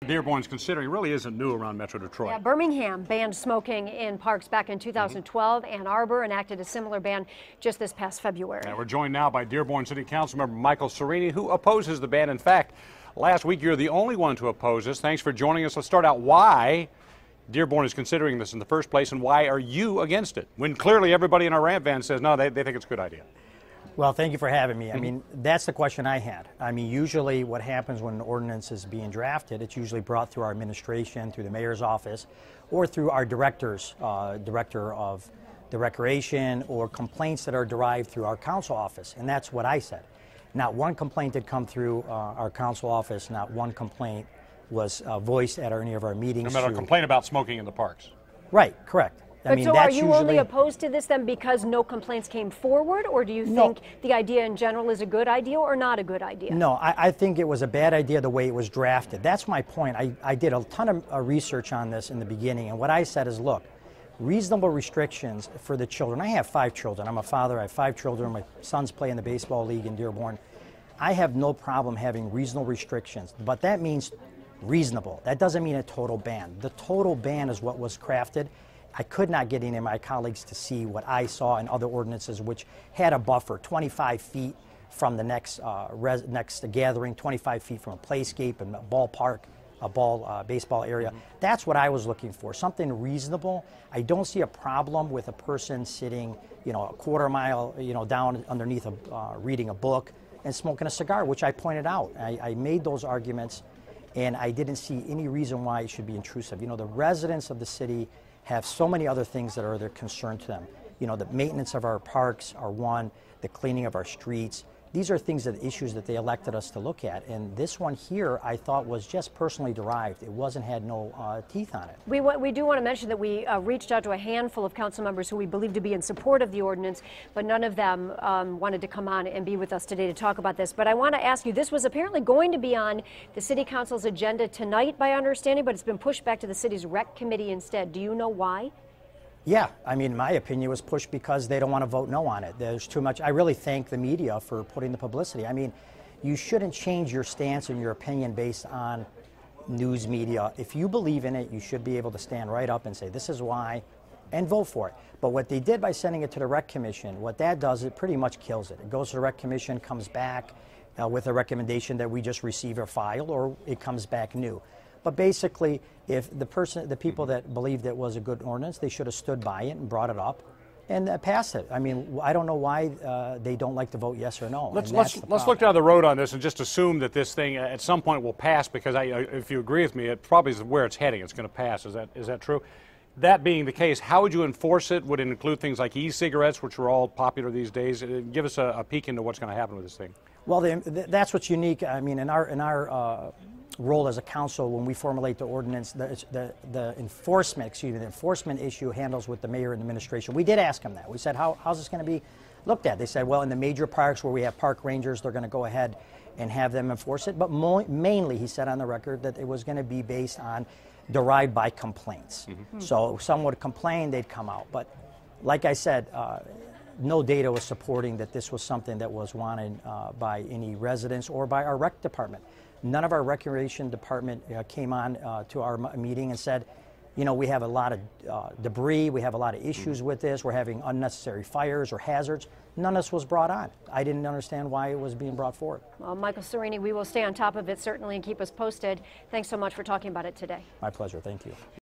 Dearborn's considering really isn't new around Metro Detroit. Yeah, Birmingham banned smoking in parks back in 2012. Ann Arbor enacted a similar ban just this past February. And we're joined now by Dearborn City Council member Michael Sareini, who opposes the ban. In fact, last week you're the only one to oppose this. Thanks for joining us. Let's start out why Dearborn is considering this in the first place, and why are you against it, when clearly everybody in our ramp van says no, they think it's a good idea. Well, thank you for having me. I mean, that's the question I had. I mean, usually what happens when an ordinance is being drafted, it's usually brought through our administration, through the mayor's office, or through our director of the recreation, or complaints that are derived through our council office. And that's what I said. Not one complaint did come through our council office. Not one complaint was voiced at any of our meetings. No matter a complaint about smoking in the parks. Right, correct. But so are you only opposed to this then because no complaints came forward, or do you think the idea in general is a good idea or not a good idea? No, I think it was a bad idea the way it was drafted. That's my point. I did a ton of research on this in the beginning, and what I said is, look, reasonable restrictions for the children. I have 5 children. I'm a father. I have 5 children. My sons play in the baseball league in Dearborn. I have no problem having reasonable restrictions, but that means reasonable. That doesn't mean a total ban. The total ban is what was crafted. I could not get any of my colleagues to see what I saw in other ordinances, which had a buffer 25 feet from the next gathering, 25 feet from a playscape and a ballpark, a baseball area. That's what I was looking for, something reasonable. I don't see a problem with a person sitting, a quarter mile, down underneath reading a book and smoking a cigar, which I pointed out. I made those arguments, and I didn't see any reason why it should be intrusive. The residents of the city have so many other things that are their concern to them. The maintenance of our parks are one, the cleaning of our streets. These are issues that they elected us to look at. And this one here, I thought, was just personally derived. It had no teeth on it. We do want to mention that we reached out to a handful of council members who we believe to be in support of the ordinance, but none of them wanted to come on and be with us today to talk about this. But I want to ask you, this was apparently going to be on the City Council's agenda tonight, by understanding, but it's been pushed back to the city's rec committee instead. Do you know why? Yeah, I mean, my opinion was pushed because they don't want to vote no on it. There's too much. I really thank the media for putting the publicity. I mean, you shouldn't change your stance and your opinion based on news media. If you believe in it, you should be able to stand right up and say, this is why, and vote for it. But what they did by sending it to the Rec Commission, what that does, it pretty much kills it. It goes to the Rec Commission, comes back with a recommendation that we just receive or file, or it comes back new. But basically, if the people that believed it was a good ordinance, they should have stood by it and brought it up and passed it. I mean, I don't know why they don't like to vote yes or no. Let's look down the road on this and just assume that this thing at some point will pass, because if you agree with me, it probably is where it's heading. It's going to pass. Is that true? That being the case, how would you enforce it? Would it include things like e-cigarettes, which are all popular these days? Give us a peek into what's going to happen with this thing. Well, that's what's unique. I mean, in our role as a council, when we formulate the ordinance, the enforcement issue handles with the mayor and administration. We did ask them that. We said, how's this going to be looked at? They said, well, in the major parks where we have park rangers, they're going to go ahead and have them enforce it. But mainly, he said on the record that it was going to be based on derived by complaints. So if someone would complain, they'd come out. But like I said, no data was supporting that this was something that was wanted by any residents or by our rec department. None of our recreation department came on to our meeting and said, we have a lot of debris, we have a lot of issues with this, we're having unnecessary fires or hazards. None of this was brought on. I didn't understand why it was being brought forward. Well, Michael Sareini, we will stay on top of it certainly and keep us posted. Thanks so much for talking about it today. My pleasure. Thank you.